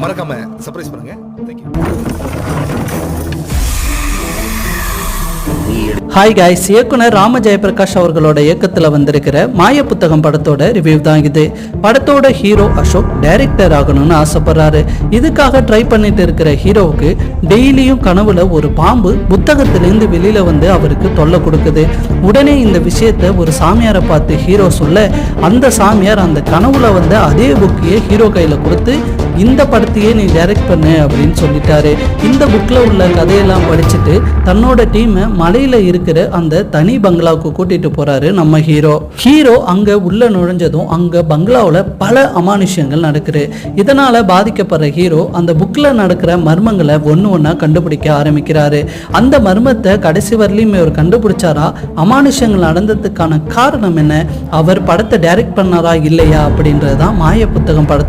மறக்காம சர்ப்ரைஸ் பண்ணுங்க. Thank you. Hi guys, இயக்குனர் ராம ஜெயபிரகாஷ் அவர்களோட இயக்கத்தில் வந்திருக்கிற மாய புத்தகம் படத்தோட ரிவ்யூ தான் இது. படத்தோட ஹீரோ அசோக் டைரக்டர் ஆகணும்னு ஆசைப்படுறாரு. இதுக்காக ட்ரை பண்ணிட்டு இருக்கிற ஹீரோவுக்கு டெய்லியும் கனவுல ஒரு பாம்பு புத்தகத்திலேருந்து வெளியில வந்து அவருக்கு தொல்லை கொடுக்குது. உடனே இந்த விஷயத்த ஒரு சாமியாரை பார்த்து ஹீரோ சொல்ல, அந்த சாமியார் அந்த கனவுல வந்து அதே புக்கையே ஹீரோ கையில கொடுத்து இந்த படத்தையே நீ டைரக்ட் பண்ணு அப்படின்னு சொல்லிட்டாரு. இந்த புக்ல உள்ள கதையெல்லாம் படிச்சுட்டு தன்னோட டீமை மலையில இருக்கிற அந்த தனி பங்களாவுக்கு கூட்டிட்டு போறாரு நம்ம ஹீரோ அங்க உள்ள நுழைஞ்சதும் அங்க பங்களாவில் பல அமானுஷ்யங்கள் நடக்குது. இதனால பாதிக்கப்படுற ஹீரோ அந்த புக்ல நடக்கிற மர்மங்களை ஒண்ணா கண்டுபிடிக்க ஆரம்பிக்கிறாரு. அந்த மர்மத்தை கடைசி வரலையும் இவர் கண்டுபிடிச்சாரா? அமானுஷ்யங்கள் நடந்ததுக்கான காரணம் என்ன? அவர் படத்தை டைரக்ட் பண்ணாரா இல்லையா அப்படின்றதுதான் மாய புத்தகம் படத்தோட